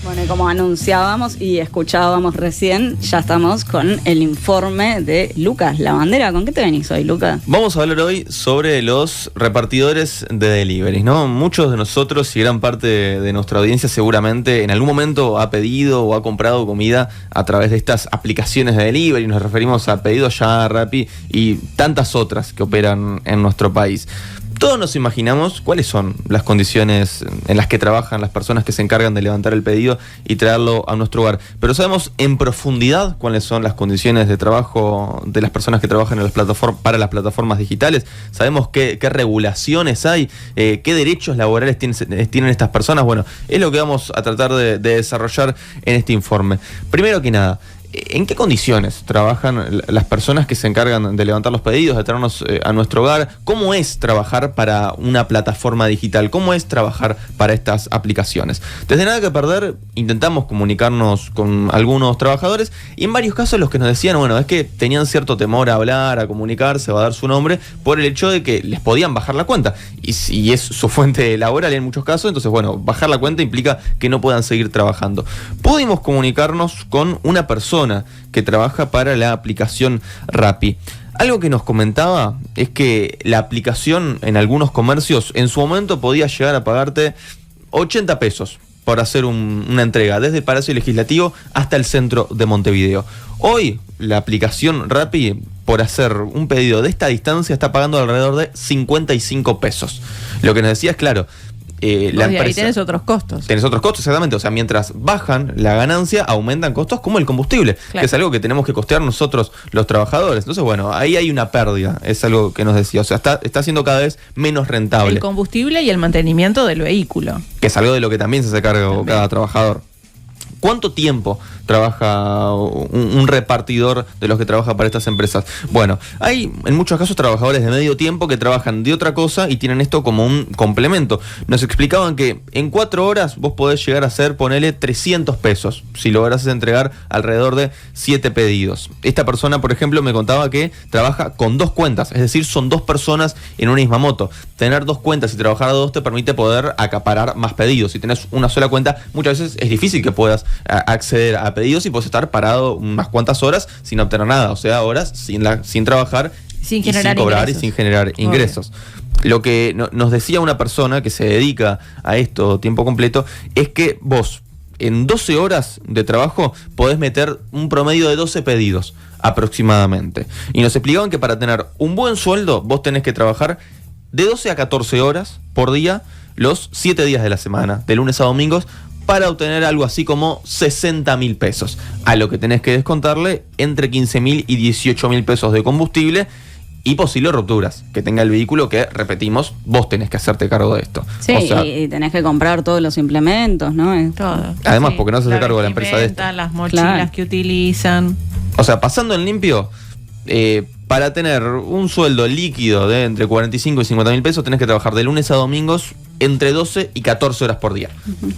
Bueno, y como anunciábamos y escuchábamos recién, ya estamos con el informe de Lucas Lavandera. ¿Con qué te venís hoy, Lucas? Vamos a hablar hoy sobre los repartidores de delivery, ¿no? Muchos de nosotros y gran parte de nuestra audiencia seguramente en algún momento ha pedido o ha comprado comida a través de estas aplicaciones de delivery. Nos referimos a Pedido Ya, Rappi y tantas otras que operan en nuestro país. Todos nos imaginamos cuáles son las condiciones en las que trabajan las personas que se encargan de levantar el pedido y traerlo a nuestro hogar. Pero sabemos en profundidad cuáles son las condiciones de trabajo de las personas que trabajan en las para las plataformas digitales. Sabemos qué regulaciones hay, qué derechos laborales tienen estas personas. Bueno, es lo que vamos a tratar de desarrollar en este informe. Primero que nada, ¿en qué condiciones trabajan las personas que se encargan de levantar los pedidos, de traernos a nuestro hogar? ¿Cómo es trabajar para una plataforma digital? ¿Cómo es trabajar para estas aplicaciones? Desde Nada que Perder intentamos comunicarnos con algunos trabajadores y en varios casos los que nos decían, bueno, es que tenían cierto temor a hablar, a comunicarse, a dar su nombre por el hecho de que les podían bajar la cuenta. Y si es su fuente laboral en muchos casos, entonces, bueno, bajar la cuenta implica que no puedan seguir trabajando. Pudimos comunicarnos con una persona que trabaja para la aplicación Rappi. Algo que nos comentaba es que la aplicación en algunos comercios en su momento podía llegar a pagarte 80 pesos por hacer una entrega desde el Palacio Legislativo hasta el centro de Montevideo. Hoy la aplicación Rappi por hacer un pedido de esta distancia está pagando alrededor de 55 pesos. Lo que nos decía es claro, la empresa, ahí tenés otros costos. Tenés otros costos, exactamente. O sea, mientras bajan la ganancia, aumentan costos como el combustible, claro, que es algo que tenemos que costear nosotros los trabajadores. Entonces, bueno, ahí hay una pérdida, es algo que nos decía. O sea, está siendo cada vez menos rentable. El combustible y el mantenimiento del vehículo. Que es algo de lo que también se hace cargo cada trabajador. ¿Cuánto tiempo trabaja un repartidor de los que trabaja para estas empresas? Bueno, hay en muchos casos trabajadores de medio tiempo que trabajan de otra cosa y tienen esto como un complemento. Nos explicaban que en 4 horas vos podés llegar a hacer, ponele 300 pesos, si lográs entregar alrededor de 7 pedidos. Esta persona, por ejemplo, me contaba que trabaja con 2 cuentas, es decir, son 2 personas en una misma moto. Tener 2 cuentas y trabajar a 2 te permite poder acaparar más pedidos. Si tenés una sola cuenta, muchas veces es difícil que puedas acceder a pedidos y puedes estar parado unas cuantas horas sin obtener nada, o sea, horas sin trabajar, sin cobrar ingresos. Y sin generar ingresos. Lo que nos decía una persona que se dedica a esto tiempo completo es que vos en 12 horas de trabajo podés meter un promedio de 12 pedidos aproximadamente. Y nos explicaban que para tener un buen sueldo vos tenés que trabajar de 12 a 14 horas por día los 7 días de la semana, de lunes a domingos, para obtener algo así como 60.000 pesos, a lo que tenés que descontarle entre 15.000 y 18.000 pesos de combustible y posibles rupturas que tenga el vehículo, que repetimos, vos tenés que hacerte cargo de esto. Sí, o sea, y tenés que comprar todos los implementos, ¿no? Todo. Además, porque no se hace cargo de la empresa de esto. Las mochilas que utilizan. O sea, pasando en limpio, para tener un sueldo líquido de entre 45 y 50.000 pesos, tenés que trabajar de lunes a domingos entre 12 y 14 horas por día.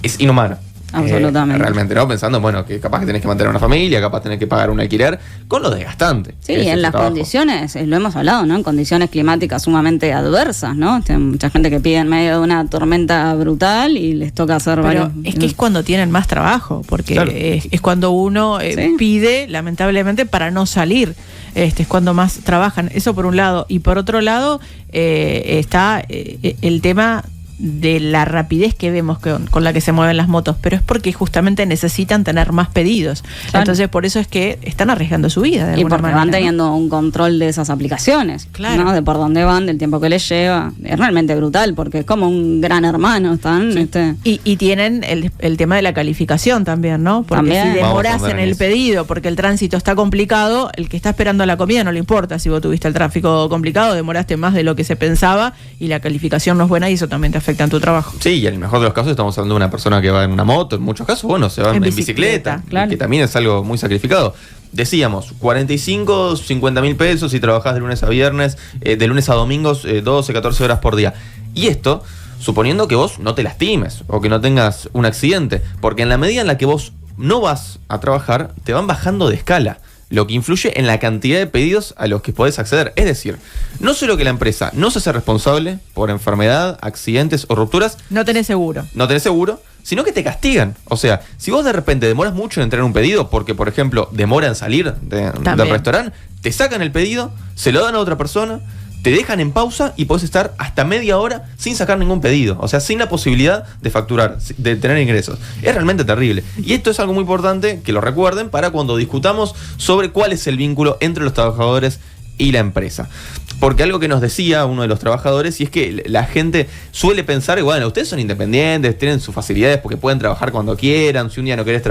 Es inhumano. Absolutamente. Realmente, ¿no? Pensando, bueno, que capaz que tenés que mantener una familia, capaz tenés que pagar un alquiler, con lo desgastante. Sí, en las condiciones, lo hemos hablado, ¿no? En condiciones climáticas sumamente adversas, ¿no? Hay mucha gente que pide en medio de una tormenta brutal y les toca hacer varios. Es que es cuando tienen más trabajo, porque claro, es cuando uno pide, lamentablemente, para no salir. Es cuando más trabajan. Eso por un lado. Y por otro lado, está el tema de la rapidez que vemos con la que se mueven las motos, pero es porque justamente necesitan tener más pedidos. Claro. Entonces, por eso es que están arriesgando su vida de alguna manera. Y porque van teniendo un control de esas aplicaciones, claro, ¿no? De por dónde van, del tiempo que les lleva. Es realmente brutal, porque es como un gran hermano. Están, sí. Y tienen el tema de la calificación también, ¿no? Porque también, si demorás en el pedido, porque el tránsito está complicado, el que está esperando la comida no le importa si vos tuviste el tráfico complicado, demoraste más de lo que se pensaba y la calificación no es buena y eso también te afecta en tu trabajo. Sí, y en el mejor de los casos estamos hablando de una persona que va en una moto, en muchos casos, bueno, se va en bicicleta, claro, que también es algo muy sacrificado. Decíamos, 45, 50.000 pesos si trabajás de lunes a viernes, de lunes a domingos, 12, 14 horas por día. Y esto, suponiendo que vos no te lastimes o que no tengas un accidente, porque en la medida en la que vos no vas a trabajar, te van bajando de escala, lo que influye en la cantidad de pedidos a los que podés acceder. Es decir, no solo que la empresa no se hace responsable por enfermedad, accidentes o rupturas. No tenés seguro. No tenés seguro, sino que te castigan. O sea, si vos de repente demoras mucho en entregar un pedido, porque por ejemplo demora en salir del restaurante, te sacan el pedido, se lo dan a otra persona, te dejan en pausa y podés estar hasta media hora sin sacar ningún pedido. O sea, sin la posibilidad de facturar, de tener ingresos. Es realmente terrible. Y esto es algo muy importante que lo recuerden para cuando discutamos sobre cuál es el vínculo entre los trabajadores y la empresa. Porque algo que nos decía uno de los trabajadores, y es que la gente suele pensar, bueno, ustedes son independientes, tienen sus facilidades porque pueden trabajar cuando quieran, si un día no querés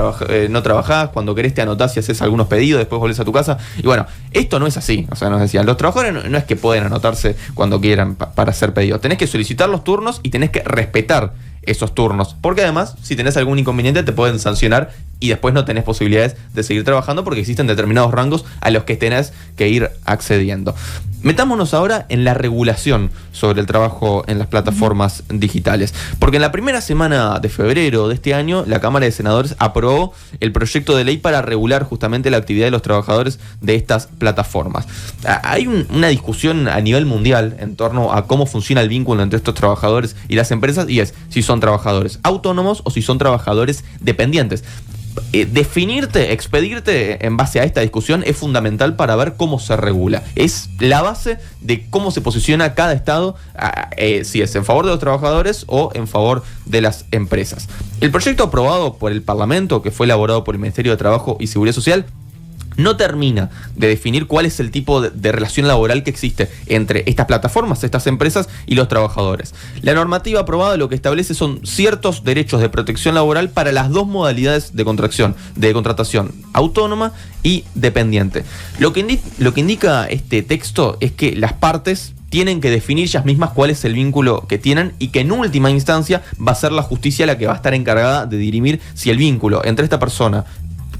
no trabajás, cuando querés te anotás y haces algunos pedidos, después volvés a tu casa. Y bueno, esto no es así. O sea, nos decían, los trabajadores no es que pueden anotarse cuando quieran para hacer pedidos. Tenés que solicitar los turnos y tenés que respetar esos turnos, porque además si tenés algún inconveniente te pueden sancionar y después no tenés posibilidades de seguir trabajando porque existen determinados rangos a los que tenés que ir accediendo. Metámonos ahora en la regulación sobre el trabajo en las plataformas digitales, porque en la primera semana de febrero de este año la Cámara de Senadores aprobó el proyecto de ley para regular justamente la actividad de los trabajadores de estas plataformas. Hay una discusión a nivel mundial en torno a cómo funciona el vínculo entre estos trabajadores y las empresas, y es si son trabajadores autónomos o si son trabajadores dependientes. Definirte, expedirte en base a esta discusión es fundamental para ver cómo se regula. Es la base de cómo se posiciona cada estado, si es en favor de los trabajadores o en favor de las empresas. El proyecto aprobado por el Parlamento, que fue elaborado por el Ministerio de Trabajo y Seguridad Social, no termina de definir cuál es el tipo de relación laboral que existe entre estas plataformas, estas empresas y los trabajadores. La normativa aprobada lo que establece son ciertos derechos de protección laboral para las dos modalidades de contratación autónoma y dependiente. Lo que indica este texto es que las partes tienen que definir ellas mismas cuál es el vínculo que tienen y que en última instancia va a ser la justicia la que va a estar encargada de dirimir si el vínculo entre esta persona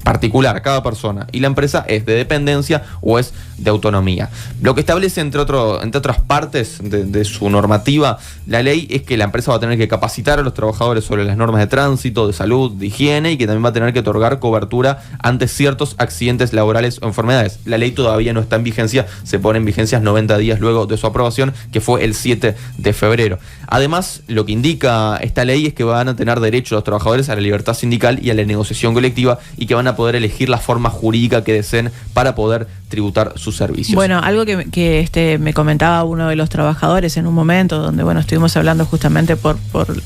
particular, cada persona, y la empresa es de dependencia o es de autonomía. Lo que establece entre otras partes de su normativa la ley es que la empresa va a tener que capacitar a los trabajadores sobre las normas de tránsito, de salud, de higiene, y que también va a tener que otorgar cobertura ante ciertos accidentes laborales o enfermedades. La ley todavía no está en vigencia, se pone en vigencia 90 días luego de su aprobación, que fue el 7 de febrero. Además, lo que indica esta ley es que van a tener derecho los trabajadores a la libertad sindical y a la negociación colectiva, y que van a poder elegir la forma jurídica que deseen para poder tributar sus servicios. Bueno, algo que me comentaba uno de los trabajadores en un momento donde, bueno, estuvimos hablando justamente por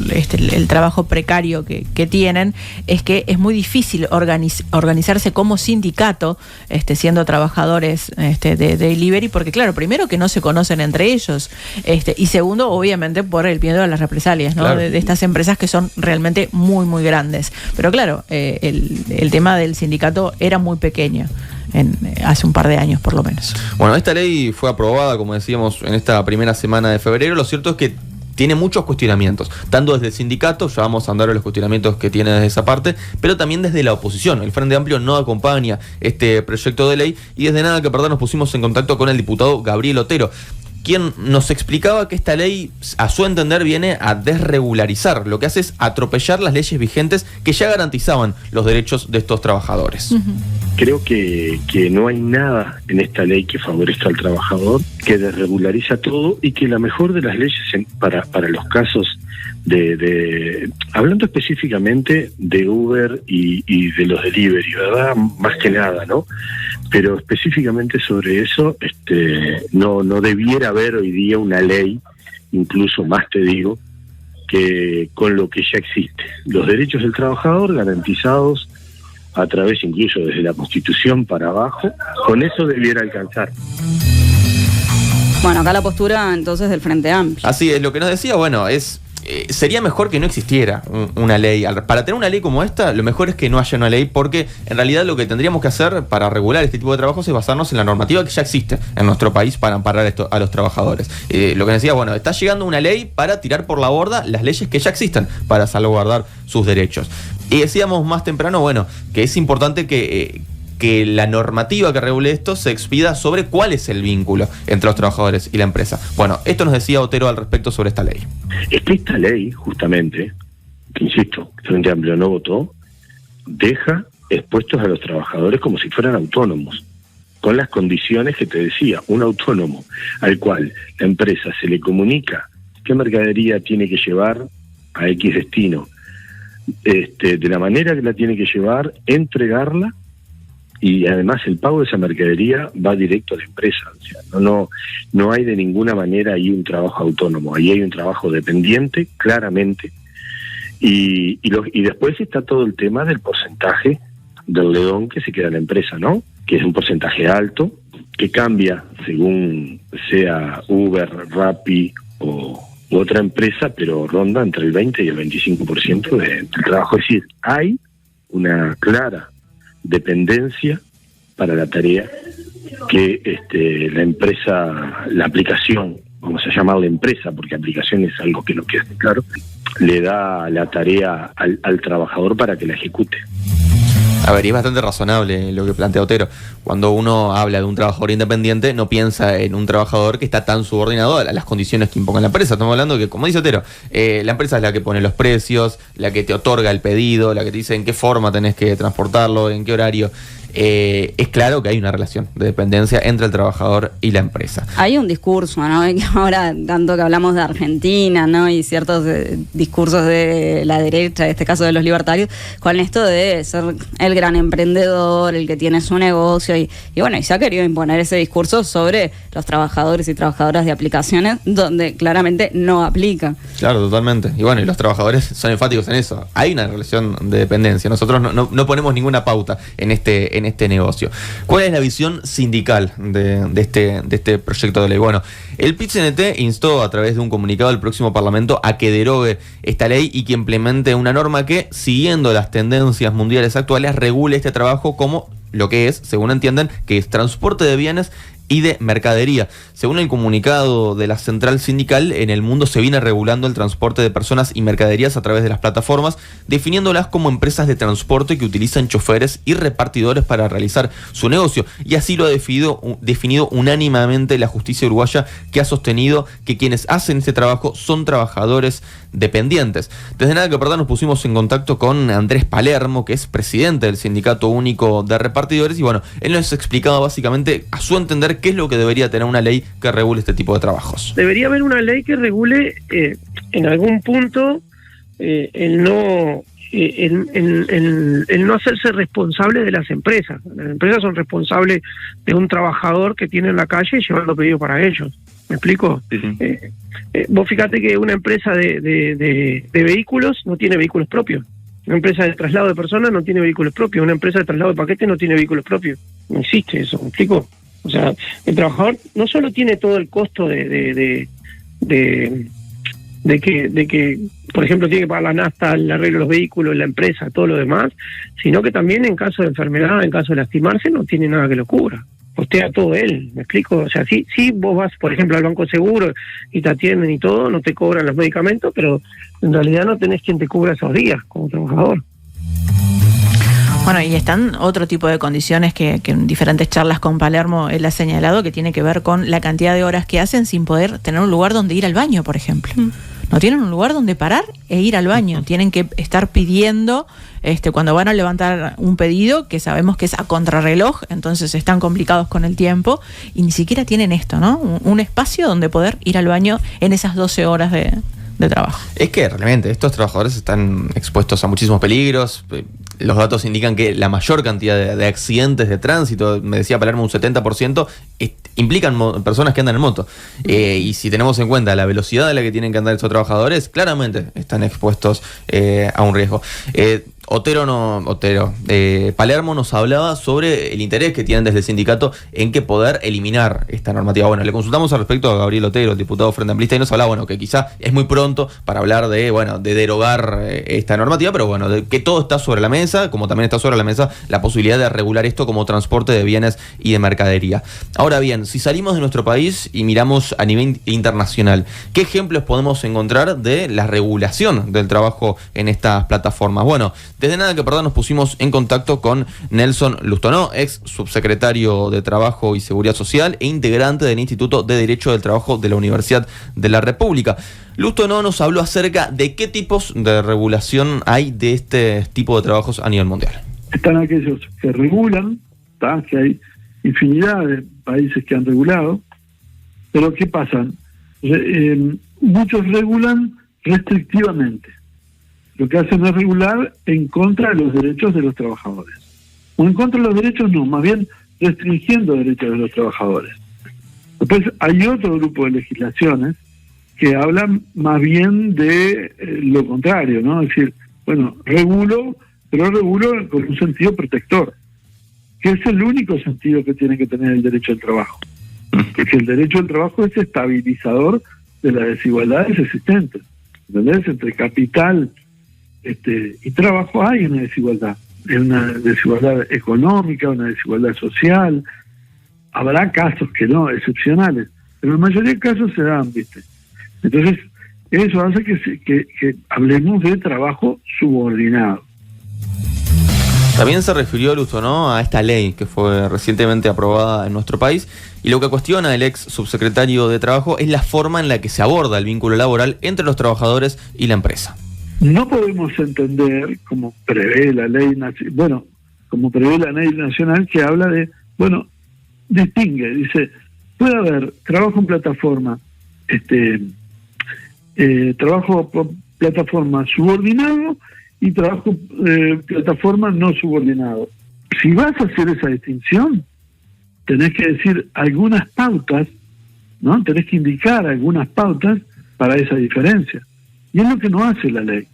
el trabajo precario que tienen, es que es muy difícil organizarse como sindicato, siendo trabajadores de delivery, porque claro, primero que no se conocen entre ellos, y segundo, obviamente, por el miedo a las represalias, ¿no? Claro. De estas empresas que son realmente muy, muy grandes. Pero claro, el tema del sindicato era muy pequeño hace un par de años por lo menos. Bueno, esta ley fue aprobada, como decíamos, en esta primera semana de febrero. Lo cierto es que tiene muchos cuestionamientos, tanto desde el sindicato, ya vamos a andar a los cuestionamientos que tiene desde esa parte, pero también desde la oposición. El Frente Amplio no acompaña este proyecto de ley y desde Nada que Perder nos pusimos en contacto con el diputado Gabriel Otero, quien nos explicaba que esta ley, a su entender, viene a desregularizar. Lo que hace es atropellar las leyes vigentes que ya garantizaban los derechos de estos trabajadores. Uh-huh. Creo que no hay nada en esta ley que favorezca al trabajador, que desregulariza todo, y que la mejor de las leyes para los casos hablando específicamente de Uber y de los delivery, ¿verdad? Más que nada, ¿no? Pero específicamente sobre eso, no debiera haber hoy día una ley, incluso más te digo, que con lo que ya existe. Los derechos del trabajador garantizados a través incluso desde la Constitución para abajo, con eso debiera alcanzar. Bueno, acá la postura entonces del Frente Amplio. Así es, lo que nos decía, bueno, sería mejor que no existiera una ley. Para tener una ley como esta, lo mejor es que no haya una ley, porque en realidad lo que tendríamos que hacer para regular este tipo de trabajos es basarnos en la normativa que ya existe en nuestro país para amparar a los trabajadores. Lo que decía, bueno, está llegando una ley para tirar por la borda las leyes que ya existen para salvaguardar sus derechos. Y decíamos más temprano, bueno, que es importante que la normativa que regule esto se expida sobre cuál es el vínculo entre los trabajadores y la empresa. Bueno, esto nos decía Otero al respecto sobre esta ley. Es que esta ley, justamente, que insisto, Frente Amplio no votó, deja expuestos a los trabajadores como si fueran autónomos, con las condiciones que te decía. Un autónomo al cual la empresa se le comunica qué mercadería tiene que llevar a X destino, de la manera que la tiene que llevar, entregarla, y además el pago de esa mercadería va directo a la empresa. O sea, no hay de ninguna manera ahí un trabajo autónomo, ahí hay un trabajo dependiente, claramente, y después está todo el tema del porcentaje del león que se queda en la empresa, ¿no? Que es un porcentaje alto, que cambia según sea Uber, Rappi o otra empresa, pero ronda entre el 20 y el 25% del trabajo. Es decir, hay una clara dependencia para la tarea que la empresa, la aplicación, vamos a llamarla empresa, porque aplicación es algo que no queda claro, le da la tarea al trabajador para que la ejecute. A ver, y es bastante razonable lo que plantea Otero. Cuando uno habla de un trabajador independiente, no piensa en un trabajador que está tan subordinado a las condiciones que imponga la empresa. Estamos hablando de que, como dice Otero, la empresa es la que pone los precios, la que te otorga el pedido, la que te dice en qué forma tenés que transportarlo, en qué horario. Es claro que hay una relación de dependencia entre el trabajador y la empresa. Hay un discurso, ¿no? Ahora, tanto que hablamos de Argentina, ¿no? Y ciertos discursos de la derecha, en este caso de los libertarios, con esto de ser el gran emprendedor, el que tiene su negocio, y bueno, y se ha querido imponer ese discurso sobre los trabajadores y trabajadoras de aplicaciones, donde claramente no aplica. Claro, totalmente. Y bueno, y los trabajadores son enfáticos en eso. Hay una relación de dependencia. Nosotros no ponemos ninguna pauta en este negocio. ¿Cuál es la visión sindical de este proyecto de ley? Bueno, el PIT-CNT instó a través de un comunicado al próximo Parlamento a que derogue esta ley y que implemente una norma que, siguiendo las tendencias mundiales actuales, regule este trabajo como lo que es, según entienden, que es transporte de bienes y de mercadería. Según el comunicado de la central sindical, en el mundo se viene regulando el transporte de personas y mercaderías a través de las plataformas, definiéndolas como empresas de transporte que utilizan choferes y repartidores para realizar su negocio. Y así lo ha definido unánimemente la justicia uruguaya, que ha sostenido que quienes hacen este trabajo son trabajadores dependientes. Desde Nada que Perder nos pusimos en contacto con Andrés Palermo, que es presidente del Sindicato Único de Repartidores, y bueno, él nos explicaba básicamente, a su entender, qué es lo que debería tener una ley que regule este tipo de trabajos. Debería haber una ley que regule en algún punto el no hacerse responsable de las empresas. Las empresas son responsables de un trabajador que tiene en la calle llevando pedido para ellos. ¿Me explico? Sí. Vos fíjate que una empresa de vehículos no tiene vehículos propios. Una empresa de traslado de personas no tiene vehículos propios. Una empresa de traslado de paquetes no tiene vehículos propios. No existe eso, ¿me explico? O sea, el trabajador no solo tiene todo el costo de que, por ejemplo, tiene que pagar la nafta, el arreglo de los vehículos, la empresa, todo lo demás, sino que también en caso de enfermedad, en caso de lastimarse, no tiene nada que lo cubra. Costea todo él, ¿me explico? O sea, sí vos vas, por ejemplo, al Banco Seguro y te atienden y todo, no te cobran los medicamentos, pero en realidad no tenés quien te cubra esos días como trabajador. Bueno, y están otro tipo de condiciones que en diferentes charlas con Palermo él ha señalado, que tiene que ver con la cantidad de horas que hacen sin poder tener un lugar donde ir al baño, por ejemplo. No tienen un lugar donde parar e ir al baño. Tienen que estar pidiendo, cuando van a levantar un pedido, que sabemos que es a contrarreloj, entonces están complicados con el tiempo, y ni siquiera tienen esto, ¿no? Un espacio donde poder ir al baño en esas 12 horas de trabajo. Es que realmente estos trabajadores están expuestos a muchísimos peligros. Los datos indican que la mayor cantidad de accidentes de tránsito, me decía Palermo, un 70%, implican personas que andan en moto. Y si tenemos en cuenta la velocidad a la que tienen que andar estos trabajadores, claramente están expuestos a un riesgo. Palermo nos hablaba sobre el interés que tienen desde el sindicato en que poder eliminar esta normativa. Bueno, le consultamos al respecto a Gabriel Otero, el diputado Frente Amplista, y nos hablaba, bueno, que quizá es muy pronto para hablar de derogar esta normativa, pero bueno, de que todo está sobre la mesa, como también está sobre la mesa la posibilidad de regular esto como transporte de bienes y de mercadería. Ahora bien, si salimos de nuestro país y miramos a nivel internacional, ¿qué ejemplos podemos encontrar de la regulación del trabajo en estas plataformas? Bueno, desde Nada que Perder nos pusimos en contacto con Nelson Lustonó, ex subsecretario de Trabajo y Seguridad Social e integrante del Instituto de Derecho del Trabajo de la Universidad de la República. Lustonó nos habló acerca de qué tipos de regulación hay de este tipo de trabajos a nivel mundial. Están aquellos que regulan, que hay infinidad de países que han regulado, pero ¿qué pasa? Muchos regulan restrictivamente. lo que hacen es regular en contra de los derechos de los trabajadores. O en contra de los derechos no, más bien restringiendo derechos de los trabajadores. Después hay otro grupo de legislaciones que hablan más bien de lo contrario, ¿no? Es decir, bueno, regulo, pero regulo con un sentido protector, que es el único sentido que tiene que tener el derecho al trabajo. Porque el derecho al trabajo es estabilizador de las desigualdades existentes. ¿Entendés? Entre capital y trabajo hay una desigualdad. Es una desigualdad económica, una desigualdad social. Habrá casos que no, excepcionales, pero en la mayoría de casos se dan, ¿viste? Entonces, eso hace que hablemos de trabajo subordinado. También se refirió, Lusto, ¿no?, a esta ley que fue recientemente aprobada en nuestro país, y lo que cuestiona el ex subsecretario de Trabajo es la forma en la que se aborda el vínculo laboral entre los trabajadores y la empresa. No podemos entender, como prevé la ley nacional, que habla de, distingue, dice, puede haber trabajo en plataforma, trabajo por plataforma subordinado y trabajo plataforma no subordinado. Si vas a hacer esa distinción, tenés que decir algunas pautas, ¿no? Tenés que indicar algunas pautas para esa diferencia. Y es lo que no hace la ley.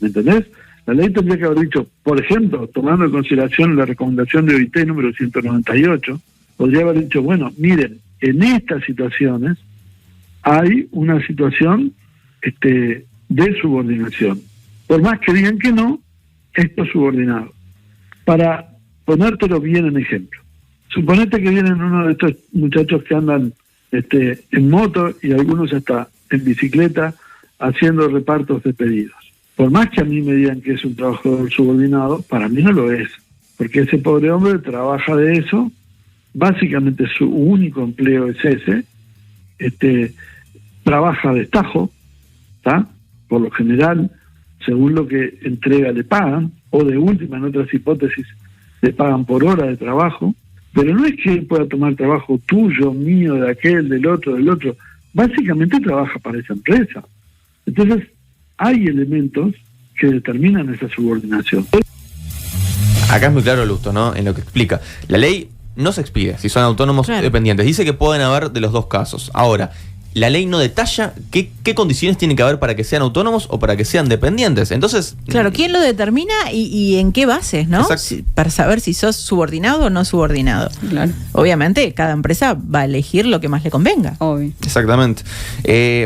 ¿Me entendés? La ley tendría que haber dicho, por ejemplo, tomando en consideración la recomendación de OIT número 198, podría haber dicho, miren, en estas situaciones hay una situación de subordinación. Por más que digan que no, esto es subordinado. Para ponértelo bien en ejemplo. Suponete que vienen uno de estos muchachos que andan en moto y algunos hasta en bicicleta haciendo repartos de pedidos. Por más que a mí me digan que es un trabajador subordinado, para mí no lo es. Porque ese pobre hombre trabaja de eso, básicamente su único empleo es ese, trabaja de tajo, ¿está? Por lo general, según lo que entrega le pagan, o de última, en otras hipótesis, le pagan por hora de trabajo, pero no es que él pueda tomar trabajo tuyo, mío, de aquel, del otro, básicamente trabaja para esa empresa. Entonces, hay elementos que determinan esa subordinación. Acá es muy claro, Lusto, ¿no?, en lo que explica. La ley no se expide si son autónomos dependientes. Dice que pueden haber de los dos casos. Ahora, la ley no detalla qué condiciones tienen que haber para que sean autónomos o para que sean dependientes. Entonces, claro, ¿quién lo determina y en qué bases, no? Para saber si sos subordinado o no subordinado. Claro. Obviamente, cada empresa va a elegir lo que más le convenga. Obvio. Exactamente.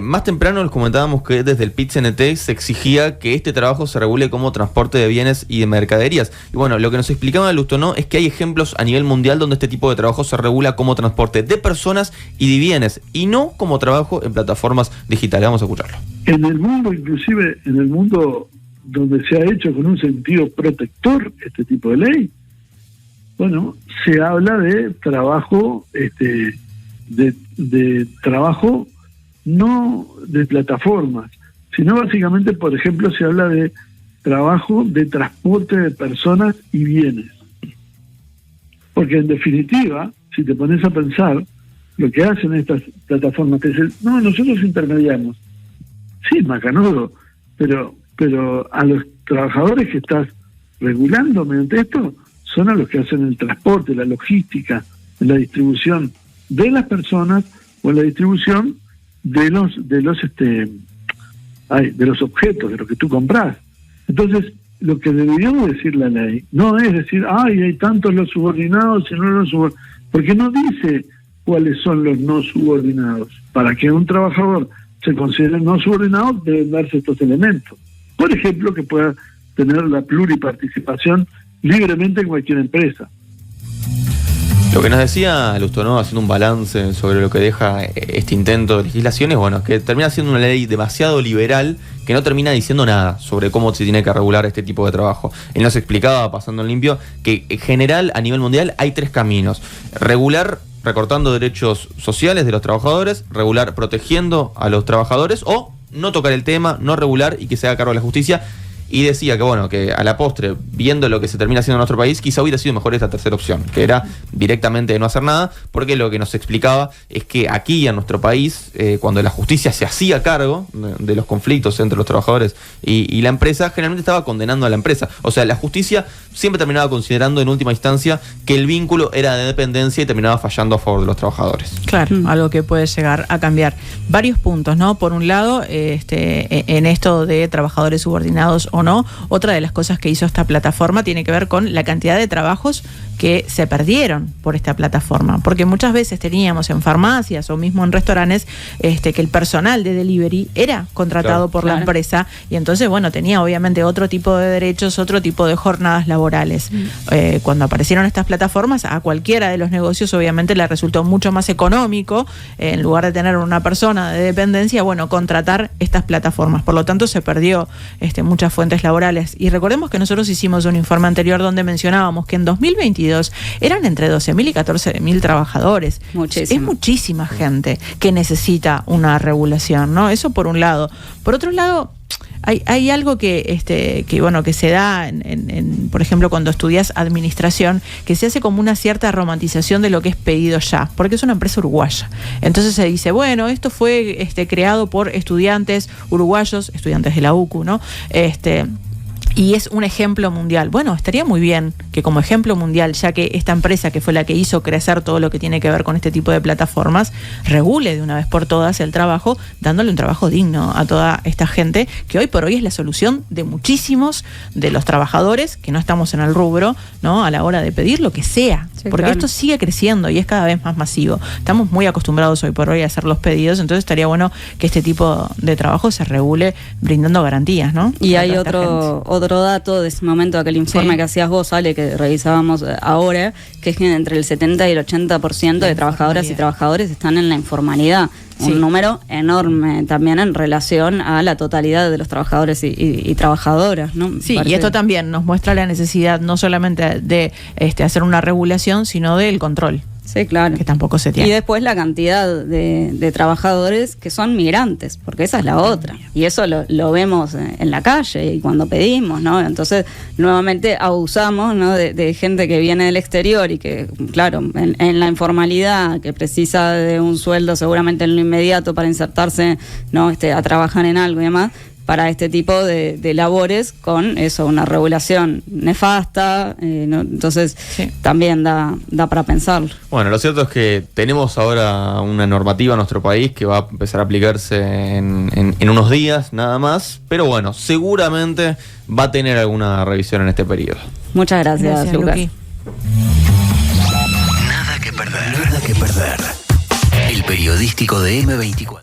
Más temprano les comentábamos que desde el PIT-CNT se exigía que este trabajo se regule como transporte de bienes y de mercaderías. Y bueno, lo que nos explicaba Lusto, ¿no?, es que hay ejemplos a nivel mundial donde este tipo de trabajo se regula como transporte de personas y de bienes, y no como trabajo en plataformas digitales. Vamos a escucharlo. En el mundo, inclusive en el mundo donde se ha hecho con un sentido protector este tipo de ley, se habla de trabajo, de trabajo no de plataformas, sino básicamente, por ejemplo, se habla de trabajo de transporte de personas y bienes. Porque en definitiva, si te pones a pensar, lo que hacen estas plataformas, te dicen, no, nosotros intermediamos. Sí, macanudo, pero a los trabajadores que estás regulando mediante esto, son a los que hacen el transporte, la logística, la distribución de las personas o la distribución de los objetos, de lo que tú compras. Entonces, lo que deberíamos decir la ley no es decir, hay tantos los subordinados y no los subordinados, porque no dice cuáles son los no subordinados. Para que un trabajador se considere no subordinado, deben darse estos elementos. Por ejemplo, que pueda tener la pluriparticipación libremente en cualquier empresa. Lo que nos decía Lusto, ¿no?, haciendo un balance sobre lo que deja este intento de legislación, es que termina siendo una ley demasiado liberal que no termina diciendo nada sobre cómo se tiene que regular este tipo de trabajo. Él nos explicaba, pasando en limpio, que en general, a nivel mundial, hay 3 caminos. Regular recortando derechos sociales de los trabajadores, regular protegiendo a los trabajadores, o no tocar el tema, no regular y que se haga cargo de la justicia. y decía que bueno, que a la postre, viendo lo que se termina haciendo en nuestro país, quizá hubiera sido mejor esta tercera opción, que era directamente no hacer nada, porque lo que nos explicaba es que aquí en nuestro país, cuando la justicia se hacía cargo de los conflictos entre los trabajadores y la empresa, generalmente estaba condenando a la empresa. O sea, la justicia siempre terminaba considerando en última instancia que el vínculo era de dependencia y terminaba fallando a favor de los trabajadores. Claro, algo que puede llegar a cambiar. Varios puntos, ¿no? Por un lado, en esto de trabajadores subordinados o no, otra de las cosas que hizo esta plataforma tiene que ver con la cantidad de trabajos que se perdieron por esta plataforma, porque muchas veces teníamos en farmacias o mismo en restaurantes que el personal de delivery era contratado por la empresa, y entonces, bueno, tenía obviamente otro tipo de derechos, otro tipo de jornadas laborales. Cuando aparecieron estas plataformas, a cualquiera de los negocios obviamente le resultó mucho más económico, en lugar de tener una persona de dependencia, bueno, contratar estas plataformas. Por lo tanto, se perdió muchas fuentes laborales. Y recordemos que nosotros hicimos un informe anterior donde mencionábamos que en 2022 eran entre 12.000 y 14.000 trabajadores. Muchísimo. Es muchísima gente que necesita una regulación, ¿no? Eso por un lado. Por otro lado, hay algo que se da por ejemplo, cuando estudias administración, que se hace como una cierta romantización de lo que es Pedido Ya, porque es una empresa uruguaya. Entonces se dice, bueno, esto fue creado por estudiantes uruguayos, estudiantes de la UCU, ¿no? Y es un ejemplo mundial. Bueno, estaría muy bien que como ejemplo mundial, ya que esta empresa que fue la que hizo crecer todo lo que tiene que ver con este tipo de plataformas, regule de una vez por todas el trabajo, dándole un trabajo digno a toda esta gente, que hoy por hoy es la solución de muchísimos de los trabajadores que no estamos en el rubro, ¿no? A la hora de pedir lo que sea. Sí, porque claro, esto sigue creciendo y es cada vez más masivo. Estamos muy acostumbrados hoy por hoy a hacer los pedidos, entonces estaría bueno que este tipo de trabajo se regule brindando garantías, ¿no? Y hay otro dato de ese momento, aquel informe que hacías vos, Ale, que revisábamos ahora, que es que entre el 70 y el 80% de trabajadoras y trabajadores están en la informalidad. Un número enorme también en relación a la totalidad de los trabajadores y trabajadoras, ¿no? Sí, y esto también nos muestra la necesidad no solamente de hacer una regulación, sino del control. Sí, claro. Que tampoco se tiene. Y después la cantidad de trabajadores que son migrantes, porque esa es la otra. Y eso lo vemos en la calle y cuando pedimos, ¿no? Entonces, nuevamente abusamos, ¿no? de gente que viene del exterior y que, claro, en la informalidad, que precisa de un sueldo seguramente en lo inmediato para insertarse, ¿no? A trabajar en algo y demás, para este tipo de labores, con eso, una regulación nefasta, ¿no? Entonces también da para pensarlo. Bueno, lo cierto es que tenemos ahora una normativa en nuestro país que va a empezar a aplicarse en unos días nada más, pero bueno, seguramente va a tener alguna revisión en este periodo. Muchas gracias Lucas. Luqui. Nada que perder. El periodístico de M24.